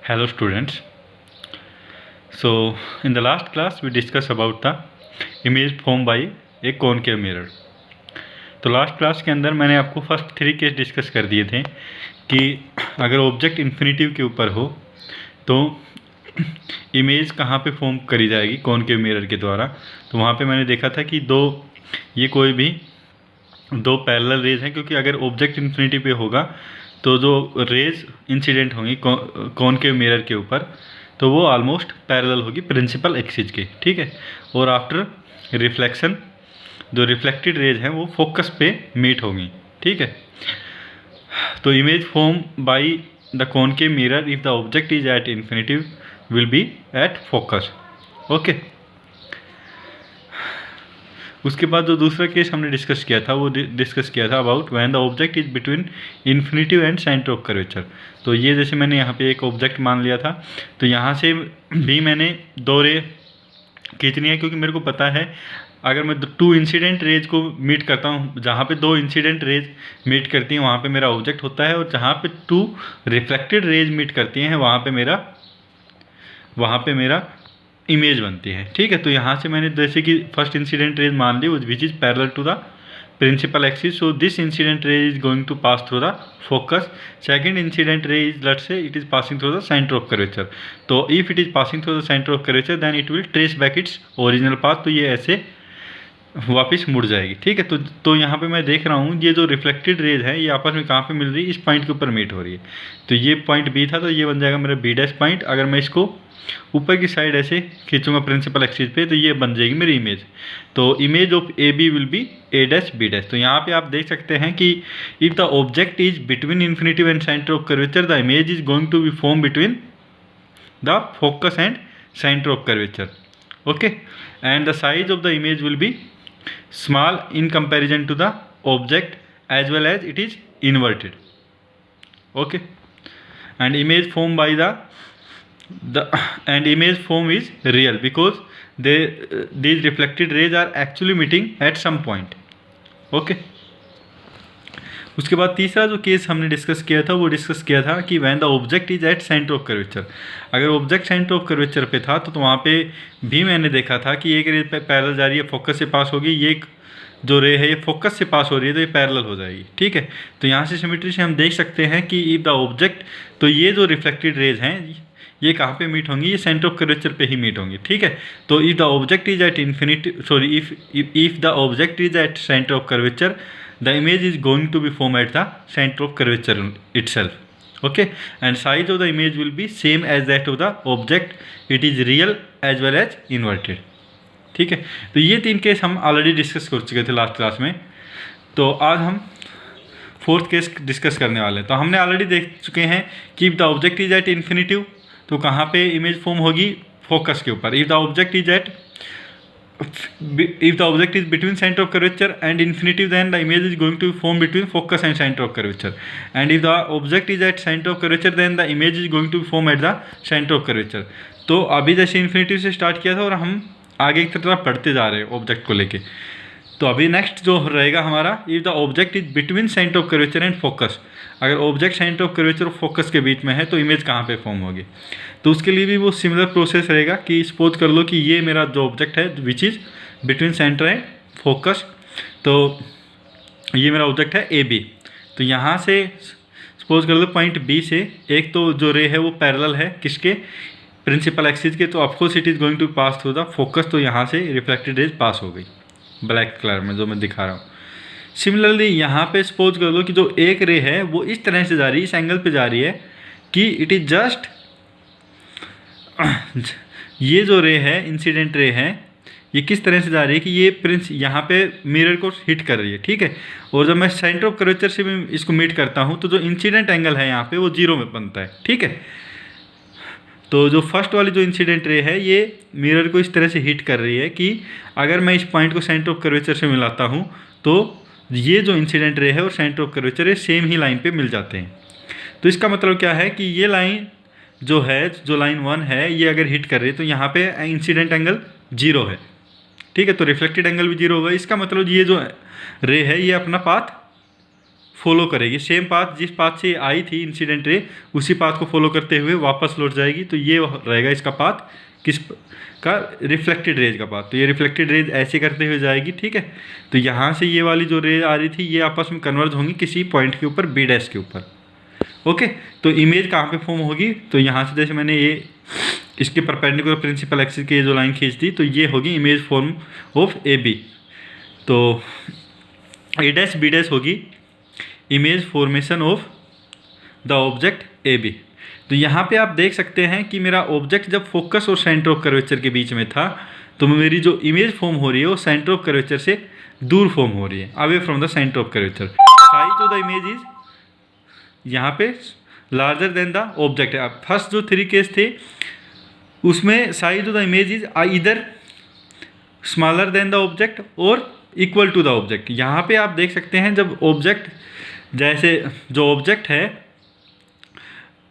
Hello students. So in the last class we discussed about the image formed by a concave mirror. तो last class के अंदर मैंने आपको first 3 case discuss कर दिए थे कि अगर ऑब्जेक्ट इन्फिनिटिव के ऊपर हो तो इमेज कहाँ पे फॉर्म करी जाएगी कॉनकेव मिरर के द्वारा। तो वहाँ पे मैंने देखा था कि ये कोई भी दो पैरेलल रेज हैं, क्योंकि अगर ऑब्जेक्ट इन्फिनिटी पे होगा तो जो रेज इंसिडेंट होंगी कॉनकेव मिरर के ऊपर तो वो ऑलमोस्ट पैरेलल होगी प्रिंसिपल एक्सिस के, ठीक है। और आफ्टर रिफ्लेक्शन जो रिफ्लेक्टेड रेज हैं वो फोकस पे मीट होंगी, ठीक है। तो image form by the concave mirror if the object is at infinity will be at focus, okay. उसके बाद जो दूसरा केस हमने डिस्कस किया था वो डिस्कस किया था about when the object is between infinity and centre of curvature. तो ये जैसे मैंने यहाँ पे एक ऑब्जेक्ट मान लिया था, तो यहाँ से भी मैंने 2 रे खींचनी है, क्योंकि मेरे को पता है अगर मैं 2 इंसिडेंट रेज को मीट करता हूँ, जहाँ पे 2 इंसिडेंट रेज मीट करती हैं वहाँ पे मेरा ऑब्जेक्ट होता है, और जहाँ पे 2 रिफ्लेक्टेड रेज मीट करती हैं वहाँ पे मेरा इमेज बनती है, ठीक है। तो यहाँ से मैंने जैसे कि फर्स्ट इंसिडेंट रेज मान ली which is parallel to the principal axis, so this incident ray is going to pass through the focus. Second incident ray is let's say it is passing through the centre of curvature. तो if it is passing through the centre of curvature then it will trace back its original path. तो ये ऐसे वापस मुड़ जाएगी, ठीक है। तो यहाँ पे मैं देख रहा हूँ ये जो रिफ्लेक्टेड रेज है ये आपस में कहाँ पे मिल रही है, इस पॉइंट के ऊपर मीट हो रही है। तो ये पॉइंट बी था, तो ये बन जाएगा मेरा बी डैश पॉइंट। अगर मैं इसको ऊपर की साइड ऐसे खींचूंगा प्रिंसिपल एक्सिस पे तो ये बन जाएगी मेरी इमेज। तो image of A B will be A dash B dash. तो यहाँ पे आप देख सकते हैं कि if the object is between infinity and centre of curvature the image is going to be form between the focus and centre of curvature, okay. And the size of the image will be small in comparison to the object as well as it is inverted, okay. And image formed by and image form is real because these reflected rays are actually meeting at some point, okay. उसके बाद तीसरा जो case हमने discuss किया था वो discuss किया था कि when the object is eight centre of curvature. अगर ऑब्जेक्ट सेंटर ऑफ कर्वेचर पे था तो वहाँ पे भी मैंने देखा था कि एक रे पैरेलल जा रही है, फोकस से पास होगी, ये जो रे है ये फोकस से पास हो रही है तो ये पैरेलल हो जाएगी, ठीक है। तो यहाँ से सिमेट्री से हम देख सकते हैं कि इफ द ऑब्जेक्ट, तो ये जो रिफ्लेक्टेड रेज हैं ये कहाँ पे मीट होंगी, ये सेंटर ऑफ कर्वेचर पे ही मीट होंगी, ठीक है। तो if the object is at infinity if the object is eight centre of curvature the image is going to be formed at the center of curvature itself, okay. And size of the image will be same as that of the object, it is real as well as inverted, ठीक है। तो ये 3 case हम already discuss कर चुके थे last class में। तो आज हम 4th केस डिस्कस करने वाले हैं। तो हमने ऑलरेडी देख चुके हैं कि the object is at infinitive तो कहाँ पे इमेज फॉर्म होगी, फोकस के ऊपर। If the object is between center of curvature and infinity then the image is going to form between focus and center of curvature. And if the object is at center of curvature then the image is going to form at the center of curvature. तो अभी जैसे infinity से start किया था और हम आगे की तरफ बढ़ते जा रहे हैं ऑब्जेक्ट को लेके। तो अभी नेक्स्ट जो रहेगा हमारा if the object is between centre of curvature and focus. अगर ऑब्जेक्ट सेंटर ऑफ कर्वेचर और फोकस के बीच में है तो इमेज कहाँ पे फॉर्म होगी। तो उसके लिए भी वो सिमिलर प्रोसेस रहेगा कि सपोज कर लो कि ये मेरा जो ऑब्जेक्ट है विच is between centre and focus, तो ये मेरा ऑब्जेक्ट है ए बी। तो यहाँ से सपोज कर लो पॉइंट बी से एक तो जो रे है वो पैरेलल है किसके, प्रिंसिपल एक्सिस के। तो of course it is going to pass through the focus, तो यहाँ से रिफ्लेक्टेड रेज पास हो गई ब्लैक कलर में जो मैं दिखा रहा हूँ। सिमिलरली यहाँ पे सपोज कर लो कि जो एक रे है वो इस तरह से जा रही है, इस एंगल पे जा रही है कि इट इज़ जस्ट ये जो रे है इंसिडेंट रे है ये किस तरह से जा रही है कि ये यहाँ पे मिरर को हिट कर रही है, ठीक है। और जब मैं सेंटर ऑफ कर्वेचर से भी इसको मीट करता हूँ तो जो इंसिडेंट एंगल है यहाँ पे वो 0 में बनता है, ठीक है। तो जो फर्स्ट वाली जो इंसिडेंट रे है ये मिरर को इस तरह से हिट कर रही है कि अगर मैं इस पॉइंट को सेंटर ऑफ कर्वेचर से मिलाता हूँ तो ये जो इंसिडेंट रे है और सेंटर ऑफ कर्वेचर है सेम ही लाइन पे मिल जाते हैं। तो इसका मतलब क्या है कि ये लाइन जो है, जो लाइन 1 है ये अगर हिट कर रही है तो यहाँ पे इंसिडेंट एंगल 0 है, ठीक है। तो रिफ्लेक्टेड एंगल भी 0 होगा। इसका मतलब ये जो रे है ये अपना पाथ फॉलो करेगी, सेम पाथ जिस पाथ से आई थी इंसिडेंट रे उसी पाथ को फॉलो करते हुए वापस लौट जाएगी। तो ये रहेगा इसका पाथ किस का, रिफ्लेक्टेड रेज का पाथ। तो ये रिफ्लेक्टेड रेज ऐसे करते हुए जाएगी, ठीक है। तो यहाँ से ये वाली जो रेज आ रही थी ये आपस में कन्वर्ज होंगी किसी पॉइंट के ऊपर, बी डैश के ऊपर, ओके। तो इमेज कहाँ पे फॉर्म होगी, तो यहाँ से जैसे मैंने ये इसके परपेंडिकुलर प्रिंसिपल एक्सिस की जो लाइन खींच दी, तो ये होगी image form of A B. तो ए डैश बी डैश होगी image formation of the object A B. तो यहाँ पे आप देख सकते हैं कि मेरा ऑब्जेक्ट जब फोकस और सेंटर ऑफ कर्वेचर के बीच में था, तो मेरी जो इमेज फॉर्म हो रही है वो सेंटर ऑफ कर्वेचर से दूर फॉर्म हो रही है, away from the centre of curvature. Size of the image is यहाँ पे लार्जर देन द ऑब्जेक्ट है। अब फर्स्ट जो 3 केस थे उसमें size of the image is इधर स्मॉलर देन द ऑब्जेक्ट और इक्वल टू द ऑब्जेक्ट। यहाँ पे आप देख सकते हैं जब ऑब्जेक्ट, जैसे जो ऑब्जेक्ट है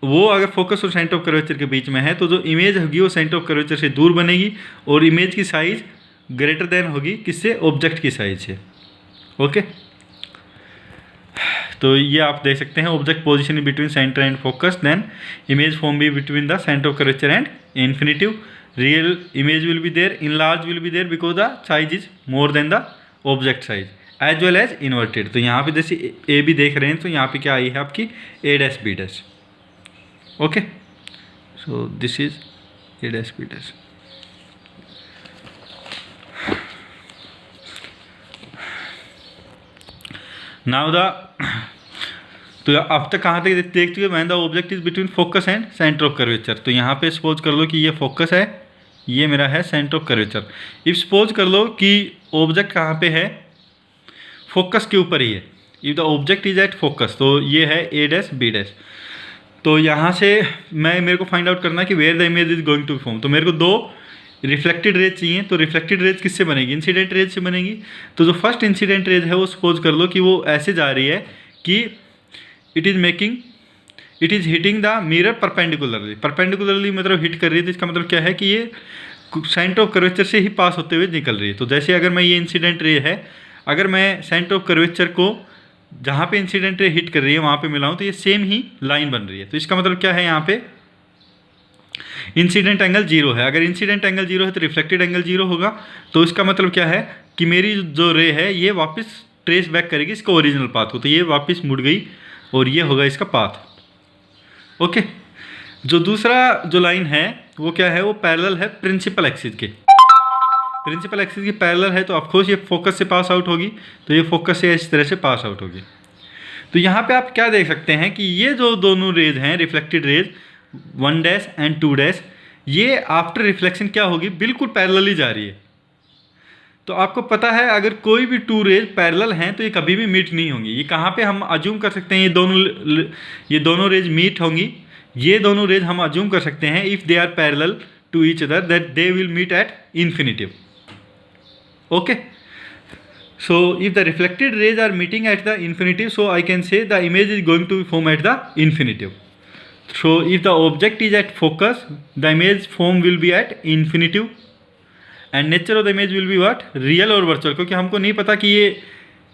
वो अगर फोकस और सेंटर ऑफ कर्वेचर के बीच में है, तो जो इमेज होगी वो सेंटर ऑफ कर्वेचर से दूर बनेगी और इमेज की साइज ग्रेटर देन होगी किससे, ऑब्जेक्ट की साइज से, ओके। तो ये आप देख सकते हैं object position between centre and focus, then image form भी between the centre of curvature and infinitive. Real image will be there, in large will be there because the size is more than the object size as well as inverted. तो यहाँ पे जैसे A B देख रहे हैं, तो यहाँ पे क्या आई है आपकी A dash B dash, okay. So this is A dash B dash. Now the, तो अब तक कहाँ तक देख चुके, when the object is between focus and centre of curvature. तो यहाँ पे सपोज कर लो कि ये फोकस है, ये मेरा है centre of curvature. If suppose कर लो कि ऑब्जेक्ट कहाँ पे है, फोकस के ऊपर ही है। If the object is at focus, तो ये है ए डैश बी डैश। तो यहाँ से मेरे को फाइंड आउट करना है कि where the image is going to form. तो मेरे को 2 रिफ्लेक्टेड रेज चाहिए। तो रिफ्लेक्टेड रेज किससे बनेगी, इंसिडेंट रेज से बनेगी। तो जो फर्स्ट इंसिडेंट रेज है वो सपोज कर लो कि वो ऐसे जा रही है कि it is hitting the mirror perpendicularly. Perpendicularly मतलब हिट कर रही है, तो इसका मतलब क्या है कि ये सेंटर ऑफ कर्वेचर से ही पास होते हुए निकल रही है। तो जैसे अगर मैं ये इंसिडेंट रे है, अगर मैं सेंटर ऑफ कर्वेचर को जहाँ पे इंसिडेंट रे हिट कर रही है वहाँ पे मिलाऊँ, तो ये सेम ही लाइन बन रही है। तो इसका मतलब क्या है, यहाँ पे इंसिडेंट एंगल 0 है। अगर इंसिडेंट एंगल 0 है तो रिफ्लेक्टेड एंगल 0 होगा। तो इसका मतलब क्या है कि मेरी जो रे है ये वापस ट्रेस बैक करेगी इसका ओरिजिनल पाथ को। तो ये वापस मुड़ गई और ये होगा इसका पाथ, ओके। जो दूसरा जो लाइन है वो क्या है, वो पैरेलल है प्रिंसिपल एक्सिस के। प्रिंसिपल एक्सिस की पैरेलल है, तो ऑफकोर्स ये फोकस से पास आउट होगी। तो ये फोकस से इस तरह से पास आउट होगी। तो यहाँ पे आप क्या देख सकते हैं कि ये जो दोनों रेज हैं, reflected raise 1 dash and 2 dash, ये आफ्टर रिफ्लेक्शन क्या होगी, बिल्कुल पैरेलली जा रही है। तो आपको पता है अगर कोई भी 2 रेज पैरेलल हैं तो ये कभी भी मीट नहीं होंगी। ये कहाँ पे हम अज्यूम कर सकते हैं ये दोनों रेज मीट होंगी। ये दोनों रेज हम अज्यूम कर सकते हैं if they are parallel to each other that they will meet at infinitive, okay. So if the reflected rays are meeting at the infinitive, so I can say the image is going to form at the infinitive. So if the object is at focus, the image form will be at infinitive and nature of the image will be what, real और virtual, क्योंकि हमको नहीं पता कि ये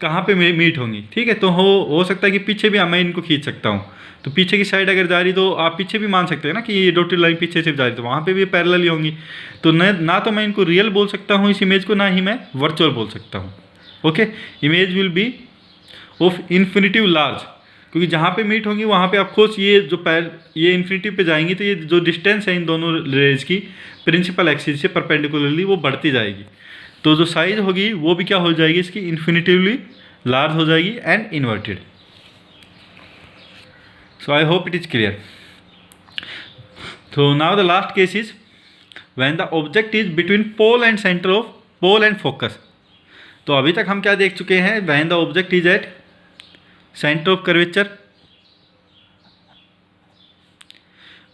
कहाँ पे meet होंगी, ठीक है। तो हो सकता है कि पीछे भी मैं इनको खींच सकता हूँ। तो पीछे की साइड अगर जा रही तो आप पीछे भी मान सकते हैं ना कि ये डॉटेड लाइन पीछे से जा रही, तो वहाँ पे भी पैरेलल ही होंगी। तो ना तो मैं इनको रियल बोल सकता हूँ इस इमेज को, ना ही मैं वर्चुअल बोल सकता हूँ, okay. Image will B of infinitive large, क्योंकि जहाँ पे मीट होंगी वहाँ पे ऑफकोर्स ये इन्फिनिटिव पे जाएंगी, तो ये जो डिस्टेंस है इन दोनों रेज की प्रिंसिपल एक्सिस से परपेंडिकुलरली वो बढ़ती जाएगी। तो जो साइज होगी वो भी क्या हो जाएगी इसकी, इन्फिनिटिवली लार्ज हो जाएगी and inverted. So I hope it is clear. So now the last case is when the object is between pole and center of pole and focus. तो अभी तक हम क्या देख चुके हैं, when the object is at center of curvature,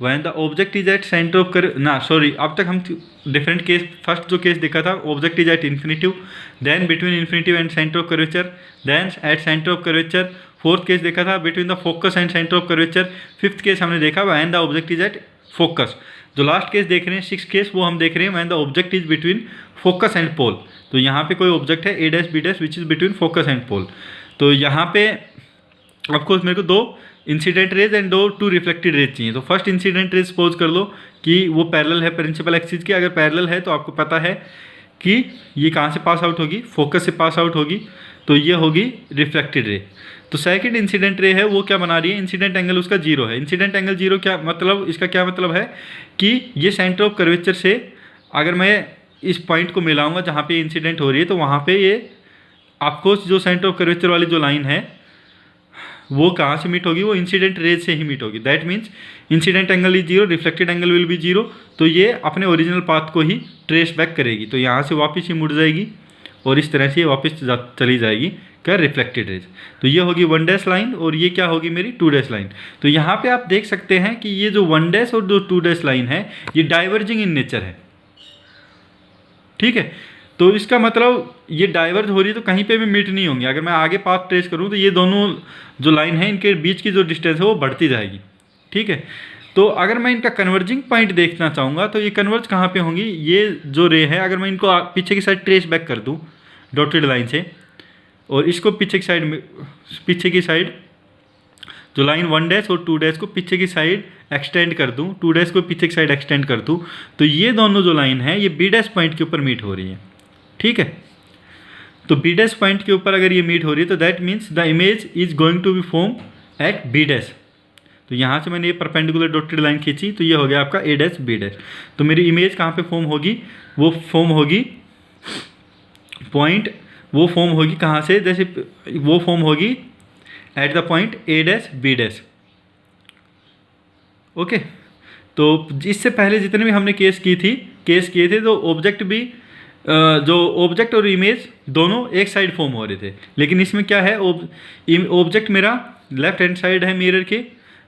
when the object is at center of अब तक हम डिफरेंट केस, फर्स्ट जो केस देखा था object is at infinitive, then between infinitive and centre of curvature, then at centre of curvature. Fourth case देखा था between the focus and centre of curvature. Fifth case हमने देखा when the object is at focus. जो last case देख रहे हैं, six case, वो हम देख रहे हैं when the object is between focus and pole. तो यहाँ पे कोई ऑब्जेक्ट है A dash B dash which is between focus and pole. तो यहाँ पे ऑफकोर्स मेरे को 2 incident rays and 2 reflected rays चाहिए। तो फर्स्ट इंसिडेंट रेज सपोज कर लो कि वो पैरेलल है प्रिंसिपल एक्सिस के। अगर पैरेलल है तो आपको पता है कि ये कहाँ से पास आउट होगी, फोकस से पास आउट होगी, तो ये होगी रिफ्लेक्टेड रे। तो सेकंड इंसिडेंट रे है वो क्या बना रही है, इंसिडेंट एंगल उसका 0 है। इंसिडेंट एंगल 0 क्या मतलब, इसका क्या मतलब है कि ये सेंटर ऑफ कर्वेचर से अगर मैं इस पॉइंट को मिलाऊंगा जहाँ पे इंसिडेंट हो रही है, तो वहाँ पे ये आपको जो सेंटर ऑफ कर्वेचर वाली जो लाइन है वो कहाँ से मीट होगी, वो इंसिडेंट रेज से ही मीट होगी। That means incident angle is 0, reflected angle will be 0। तो ये अपने ओरिजिनल पाथ को ही ट्रेस बैक करेगी, तो यहाँ से वापस ही मुड़ जाएगी और इस तरह से ये वापस चली जाएगी क्या, रिफ्लेक्टेड रेज। तो ये होगी 1 डैश लाइन और ये क्या होगी मेरी 2 डैश लाइन। तो यहाँ पे आप देख सकते हैं कि ये जो 1 डैश और जो 2 डैश लाइन है ये डाइवर्जिंग इन नेचर है, ठीक है। तो इसका मतलब ये डाइवर्ज हो रही है तो कहीं पे भी मीट नहीं होंगी। अगर मैं आगे पाथ ट्रेस करूँ तो ये दोनों जो लाइन है इनके बीच की जो डिस्टेंस है वो बढ़ती जाएगी, ठीक है। तो अगर मैं इनका कन्वर्जिंग पॉइंट देखना चाहूँगा तो ये कन्वर्ज कहाँ पे होंगी, ये जो रे है अगर मैं इनको पीछे की साइड ट्रेस बैक कर दूँ डॉटेड लाइन से और इसको पीछे की साइड जो लाइन 1 डैश और 2 डैश को पीछे की साइड एक्सटेंड कर दूँ, 2 डैश को पीछे की साइड एक्सटेंड कर दूँ, तो ये दोनों जो लाइन है ये बी डैश पॉइंट के ऊपर मीट हो रही है, ठीक है। तो बी डैश पॉइंट के ऊपर अगर ये मीट हो रही है तो that means the image is going to be form at B dash. तो यहाँ से मैंने ये परपेंडिकुलर डॉटेड लाइन खींची तो ये हो गया आपका ए डैश बी डैश। तो मेरी इमेज कहाँ पे फॉर्म होगी, वो फॉर्म होगी पॉइंट, वो फॉर्म होगी कहाँ से, जैसे वो फॉर्म होगी at the point A dash B dash, okay. तो इससे पहले जितने भी हमने केस किए थे तो ऑब्जेक्ट भी जो ऑब्जेक्ट और इमेज दोनों एक साइड फॉर्म हो रहे थे, लेकिन इसमें क्या है, ऑब्जेक्ट मेरा लेफ्ट हैंड साइड है मिरर के,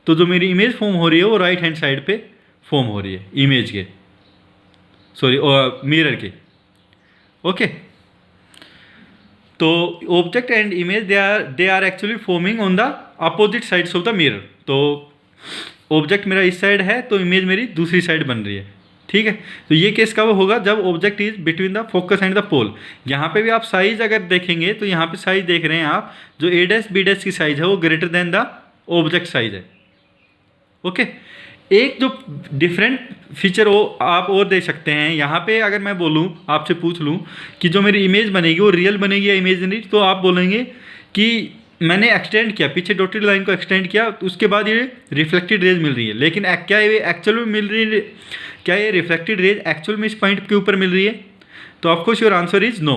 तो जो मेरी इमेज फॉर्म हो रही है वो राइट हैंड साइड पे फॉर्म हो रही है इमेज के, सॉरी मिरर के, ओके। तो object and image they are actually forming on the opposite sides of the mirror. तो ऑब्जेक्ट मेरा इस साइड है तो इमेज मेरी दूसरी साइड बन रही है, ठीक है। तो ये केस कब होगा, जब object is between the focus and the pole. यहाँ पे भी आप साइज अगर देखेंगे तो यहाँ पे साइज देख रहे हैं आप, जो ए डैश बी डैश की साइज है वो greater than the object size है, ओके। एक जो डिफरेंट फीचर वो आप और देख सकते हैं यहाँ पे, अगर मैं बोलूँ आपसे पूछ लूँ कि जो मेरी इमेज बनेगी वो रियल बनेगी या इमेजिनरी, तो आप बोलेंगे कि मैंने एक्सटेंड किया, पीछे डॉटेड लाइन को एक्सटेंड किया, तो उसके बाद ये रिफ्लेक्टेड रेज मिल रही है, लेकिन क्या ये एक्चुअल में मिल रही है, क्या ये रिफ्लेक्टेड रेज एक्चुअल में इस पॉइंट के ऊपर मिल रही है? तो of course your answer is no.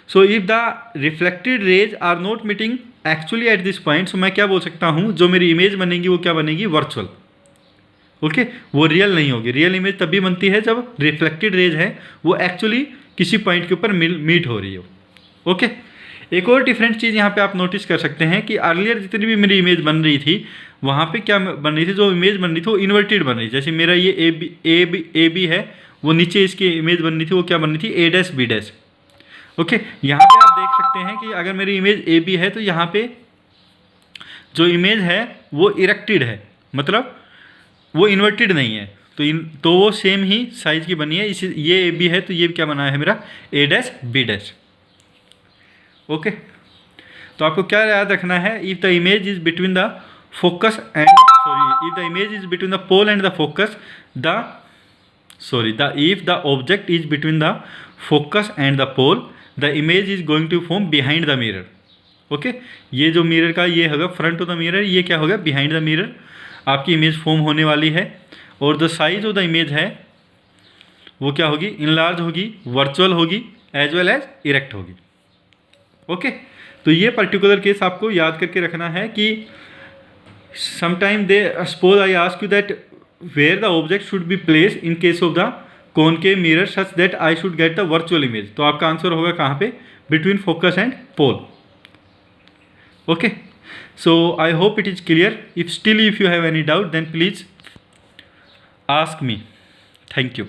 So if the reflected rays are not meeting actually at this point, so मैं क्या बोल सकता हूँ, जो मेरी इमेज बनेगी वो क्या बनेगी, वर्चुअल, ओके। वो रियल नहीं होगी। रियल इमेज तभी बनती है जब रिफ्लेक्टेड रेज है वो एक्चुअली किसी पॉइंट के ऊपर मीट हो रही हो, ओके। एक और डिफरेंट चीज़ यहाँ पे आप नोटिस कर सकते हैं कि अर्लियर जितनी भी मेरी इमेज बन रही थी वहाँ पे क्या बन रही थी, जो इमेज बन रही थी वो इन्वर्टेड बन रही थी। जैसे मेरा ये ए बी है, वो नीचे इसकी इमेज बन रही थी, वो क्या बन रही थी, ए डैश बी डैश, ओके। यहाँ पे आप देख सकते हैं कि अगर मेरी इमेज ए बी है तो यहाँ पे जो इमेज है वो इरेक्टेड है, मतलब वो इन्वर्टेड नहीं है, तो वो सेम ही साइज की बनी है। ये ए बी है तो ये क्या बना है मेरा, A dash B dash, okay. तो आपको क्या याद रखना है, if the image is between the focus and if the image is between the pole and the focus if the object is between the focus and the pole, the image is going to form behind the mirror, okay. ये जो mirror का ये होगा front of the mirror, ये क्या होगा, behind the mirror आपकी image form होने वाली है। और the size of the image है वो क्या होगी, इनलार्ज होगी, वर्चुअल होगी, एज वेल एज इरेक्ट होगी, ओके। तो ये पर्टिकुलर केस आपको याद करके रखना है कि sometime they suppose I ask you that where the object should be place in case of the concave mirror such that I should get the virtual image, तो आपका आंसर होगा कहाँ पे, between focus and pole, okay. So I hope it is clear. If you have any doubt then please ask me. Thank you.